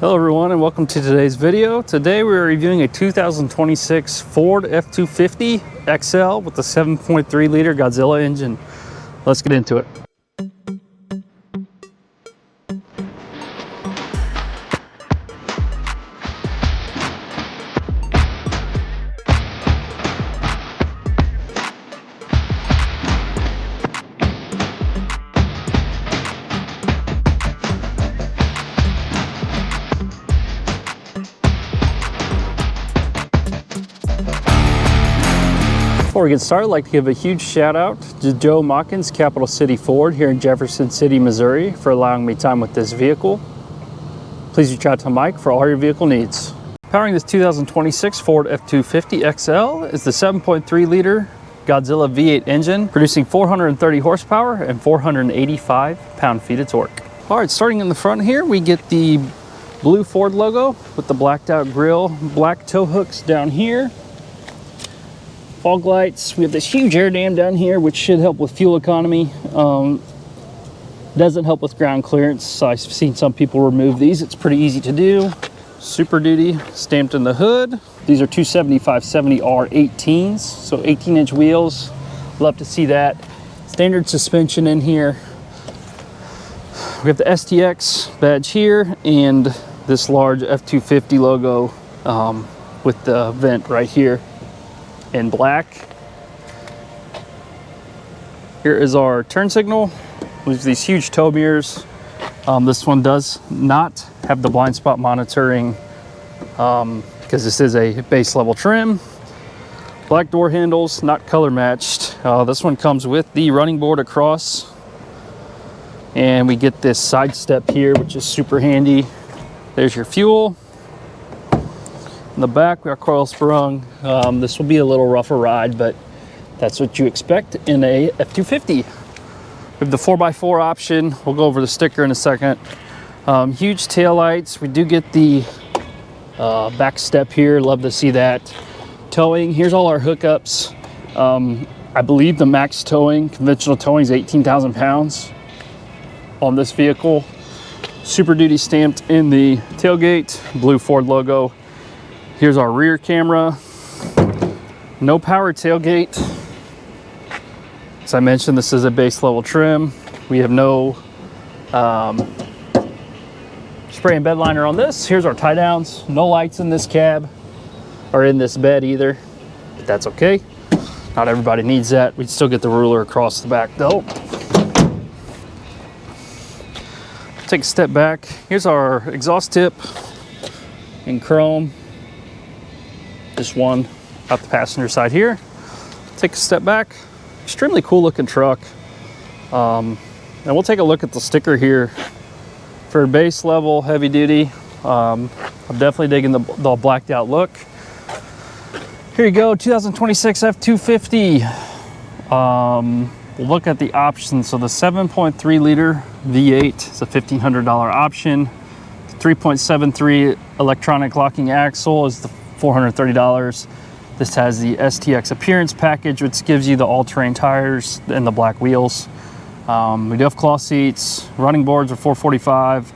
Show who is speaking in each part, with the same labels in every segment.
Speaker 1: Hello everyone and welcome to today's video. Today we're reviewing a 2026 Ford F-250 XL with the 7.3 liter Godzilla engine. Let's get into it. Before we get started, I'd like to give a huge shout out to Joe Machens Ford here in Jefferson City, Missouri for allowing me time with this vehicle. Please reach out to Mike for all your vehicle needs. Powering this 2026 Ford F-250 XL is the 7.3 liter Godzilla V8 engine, producing 430 horsepower and 485 pound-feet of torque. All right, starting in the front here, we get the blue Ford logo with the blacked out grille, black tow hooks down here. Fog lights. We have this huge air dam down here, which should help with fuel economy. Doesn't help with ground clearance, so I've seen some people remove these. It's pretty easy to do. Super Duty stamped in the hood. These are 275/70R 18s, so 18-inch wheels. Love to see that. Standard suspension in here. We have the STX badge here and this large F-250 logo with the vent right here in black. Here is our turn signal. We have these huge tow mirrors. This one does not have the blind spot monitoring because this is a base level trim. Black door handles, not color matched. This one comes with the running board across, and we get this side step here, which is super handy. There's your fuel. In the back, we are coil sprung. This will be a little rougher ride, but that's what you expect in a F-250. We have the 4x4 option. We'll go over the sticker in a second. Huge tail lights. We do get the back step here. Love to see that. Towing. Here's all our hookups. I believe the max towing, conventional towing, is 18,000 pounds on this vehicle. Super Duty stamped in the tailgate. Blue Ford logo. Here's our rear camera. No power tailgate. As I mentioned, this is a base level trim. We have no spray and bed liner on this. Here's our tie downs. No lights in this cab or in this bed either, but that's okay. Not everybody needs that. We'd still get the ruler across the back though. Take a step back. Here's our exhaust tip in chrome. Just one out the passenger side here. Take a step back. Extremely cool looking truck. And we'll take a look at the sticker here. For base level heavy duty, I'm definitely digging the blacked out look. Here you go, 2026 F-250. We'll look at the options. So the 7.3 liter V8 is a $1,500 option. The 3.73 electronic locking axle is the $430. This has the STX appearance package, which gives you the all-terrain tires and the black wheels. We do have cloth seats. Running boards are $445.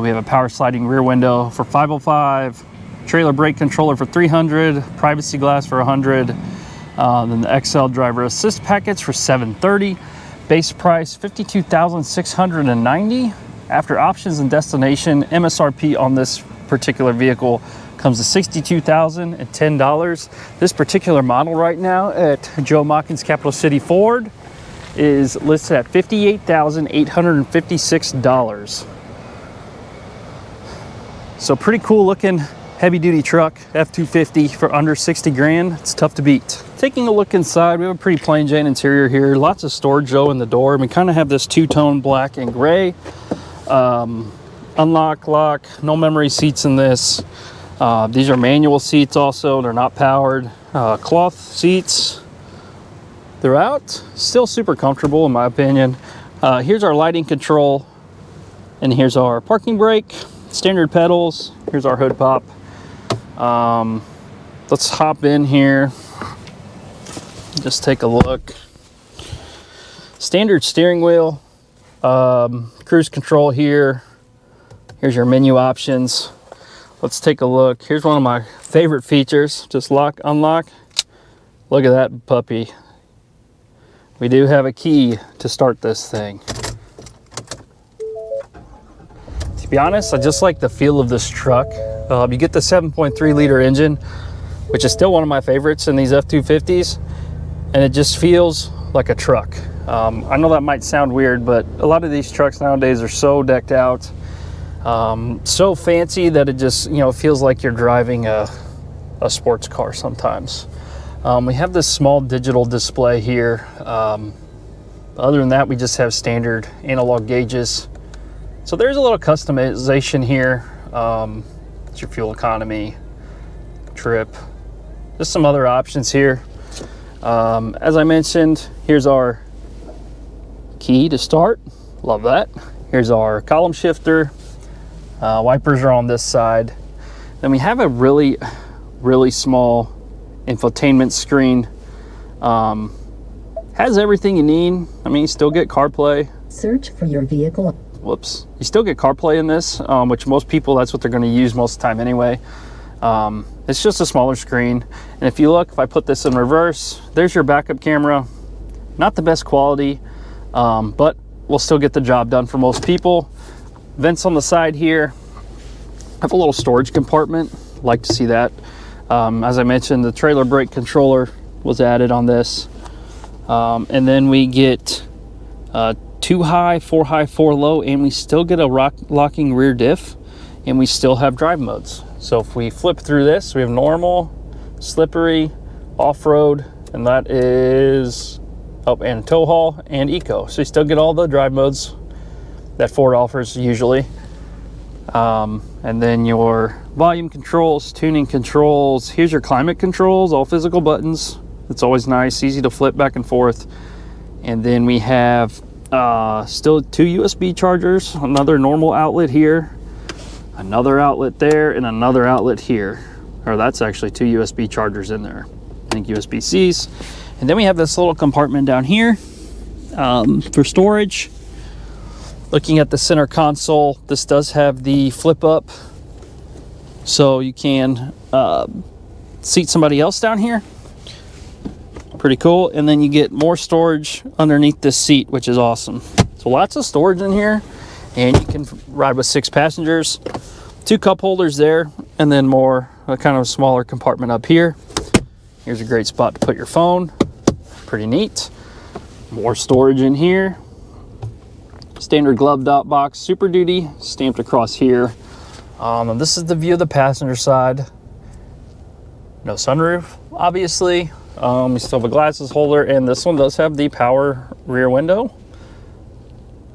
Speaker 1: We have a power sliding rear window for $505. Trailer brake controller for $300. Privacy glass for $100. Then the XL driver assist package for $730. Base price $52,690. After options and destination, MSRP on this particular vehicle comes to $62,010. This particular model right now at Joe Machens Ford is listed at $58,856. So pretty cool looking heavy duty truck, F-250 for under 60 grand. It's tough to beat. Taking a look inside, we have a pretty plain Jane interior here. Lots of storage though in the door. And we kind of have this two-tone black and gray. Unlock, lock, no memory seats in this. These are manual seats also, they're not powered. Cloth seats throughout, still super comfortable in my opinion. Here's our lighting control, and here's our parking brake, standard pedals. Here's our hood pop. Let's hop in here, just take a look. Standard steering wheel, cruise control here. Here's your menu options. Let's take a look. Here's one of my favorite features. Just lock, unlock. Look at that puppy. We do have a key to start this thing. To be honest, I just like the feel of this truck. You get the 7.3 liter engine, which is still one of my favorites in these F-250s, and it just feels like a truck. I know that might sound weird, but a lot of these trucks nowadays are so decked out, so fancy that it just, you know, feels like you're driving a sports car sometimes. We have this small digital display here. Other than that, we just have standard analog gauges. So there's a little customization here. It's your fuel economy, trip, just some other options here. As I mentioned, here's our key to start. Love that. Here's our column shifter. Wipers are on this side. Then we have a really small infotainment screen. Has everything you need. I mean, you still get CarPlay.
Speaker 2: Search for your vehicle.
Speaker 1: Whoops. You still get CarPlay in this, which most people, that's what they're going to use most of the time anyway. It's just a smaller screen. And if you look, if I put this in reverse, there's your backup camera. Not the best quality, but we'll still get the job done for most people. Vents on the side here. I have a little storage compartment. Like to see that. As I mentioned, the trailer brake controller was added on this. And then we get 2 high, 4 high, 4 low, and we still get a locking rear diff, and we still have drive modes. So if we flip through this, we have normal, slippery, off-road, and that is, oh, and tow haul and eco. So you still get all the drive modes that Ford offers usually. And then your volume controls, tuning controls. Here's your climate controls, all physical buttons. It's always nice, easy to flip back and forth. And then we have still 2 USB chargers, another normal outlet here, another outlet there, and another outlet here. Or that's actually 2 USB chargers in there. I think USB-Cs. And then we have this little compartment down here for storage. Looking at the center console, this does have the flip up, so you can seat somebody else down here. Pretty cool. And then you get more storage underneath this seat, which is awesome. So lots of storage in here, and you can ride with 6 passengers. 2 cup holders there, and then more, a kind of a smaller compartment up here. Here's a great spot to put your phone. Pretty neat. More storage in here. Standard glove dot box, Super Duty, stamped across here. And this is the view of the passenger side. No sunroof, obviously. You still have a glasses holder, and this one does have the power rear window.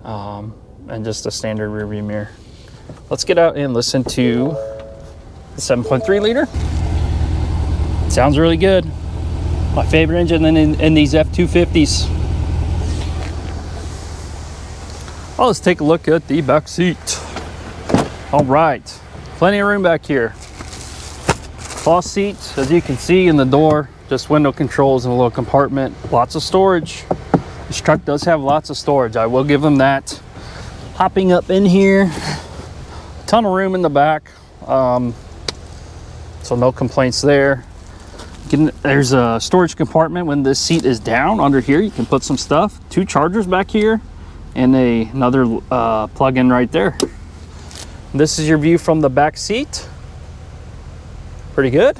Speaker 1: And just a standard rear view mirror. Let's get out and listen to the 7.3 liter. It sounds really good. My favorite engine in these F-250s. Oh, let's take a look at the back seat. All right, plenty of room back here. Cloth seats, as you can see in the door, just window controls and a little compartment. Lots of storage. This truck does have lots of storage, I will give them that. Hopping up in here, a ton of room in the back, so no complaints there. There's a storage compartment when this seat is down. Under here you can put some stuff. 2 chargers back here, and another plug-in right there. This is your view from the back seat. Pretty good.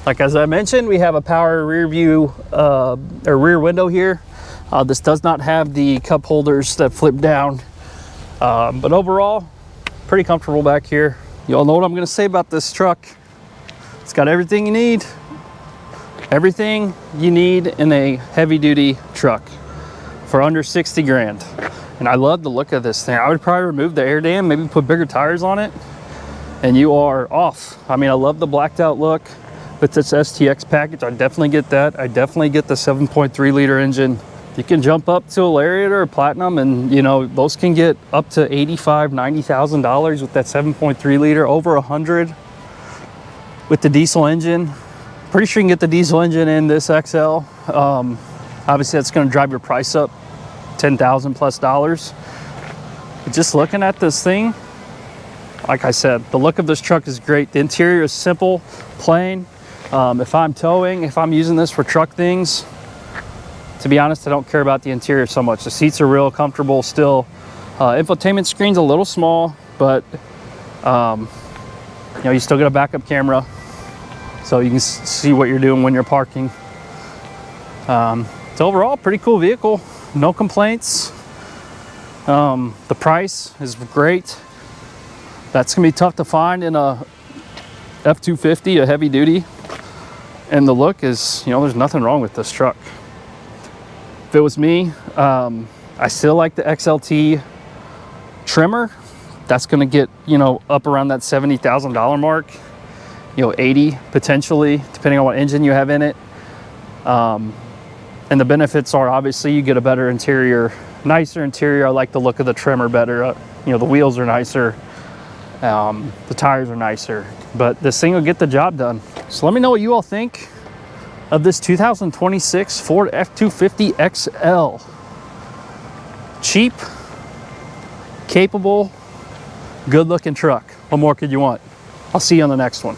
Speaker 1: Like as I mentioned, we have a power rear view or rear window here. This does not have the cup holders that flip down, but overall, pretty comfortable back here. You all know what I'm going to say about this truck. It's got everything you need. Everything you need in a heavy-duty truck for under 60 grand. And I love the look of this thing. I would probably remove the air dam, maybe put bigger tires on it, and you are off. I mean, I love the blacked out look with this STX package. I definitely get that. I definitely get the 7.3 liter engine. You can jump up to a Lariat or a Platinum, and you know, those can get up to $85,000, $90,000 with that 7.3 liter, over 100 with the diesel engine. Pretty sure you can get the diesel engine in this XL. Obviously that's going to drive your price up $10,000 plus. But just looking at this thing, like I said, the look of this truck is great. The interior is simple, plain. If I'm towing, if I'm using this for truck things, to be honest, I don't care about the interior so much. The seats are real comfortable still. Infotainment screen's a little small, but you know, you still get a backup camera, so you can see what you're doing when you're parking. So overall, pretty cool vehicle. No complaints. The price is great. That's gonna be tough to find in a F-250, a heavy duty. And the look is, you know, there's nothing wrong with this truck. If it was me, I still like the XLT trimmer. That's gonna get, you know, up around that $70,000 mark, you know, 80 potentially, depending on what engine you have in it. And the benefits are obviously you get a better interior, nicer interior. I like the look of the trimmer better. You know, the wheels are nicer, the tires are nicer, but this thing will get the job done. So let me know what you all think of this 2026 Ford F-250 XL. Cheap, capable, good looking truck. What more could you want? I'll see you on the next one.